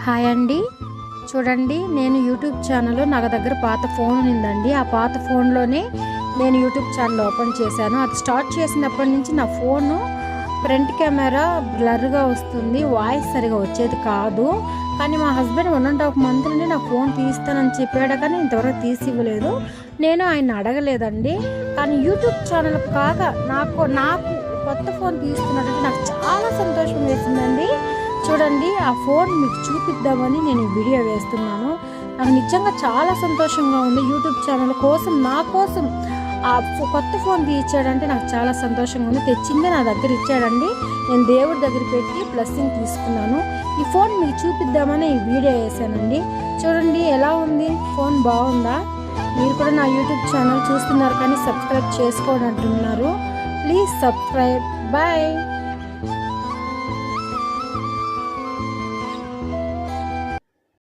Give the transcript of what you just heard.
Hi అండి. చూడండి, నేను యూట్యూబ్ ఛానల్ నాకు దగ్గర పాత ఫోన్ ఉందండి. ఆ పాత ఫోన్లోనే నేను యూట్యూబ్ ఛానల్ ఓపెన్ చేశాను. అది స్టార్ట్ చేసినప్పటి నుంచి నా ఫోను ఫ్రంట్ కెమెరా బ్లర్గా వస్తుంది, వాయిస్ సరిగా వచ్చేది కాదు. కానీ మా హస్బెండ్ 1.5 మంత్ నుండి నా ఫోన్ తీస్తానని చెప్పాడు, కానీ ఇంతవరకు తీసి ఇవ్వలేదు. నేను ఆయన అడగలేదండి. కానీ యూట్యూబ్ ఛానల్ కాక నాకు కొత్త ఫోన్ తీస్తున్నట్టు నాకు చాలా సంతోషం వేసిందండి. చూడండి, ఆ ఫోన్ మీకు చూపిద్దామని నేను ఈ వీడియో వేస్తున్నాను. నాకు నిజంగా చాలా సంతోషంగా ఉంది. యూట్యూబ్ ఛానల్ కోసం నా కోసం ఆ కొత్త ఫోన్ తీయించాడంటే నాకు చాలా సంతోషంగా ఉంది. తెచ్చిందే నా దగ్గర ఇచ్చాడండి. నేను దేవుడి దగ్గర పెట్టి బ్లెస్సింగ్ తీసుకున్నాను. ఈ ఫోన్ మీకు చూపిద్దామని ఈ వీడియో వేసానండి. చూడండి ఎలా ఉంది, ఫోన్ బాగుందా? మీరు కూడా నా యూట్యూబ్ ఛానల్ చూస్తున్నారు కానీ సబ్స్క్రైబ్ చేసుకోండి అంటున్నారు. Please subscribe. బాయ్.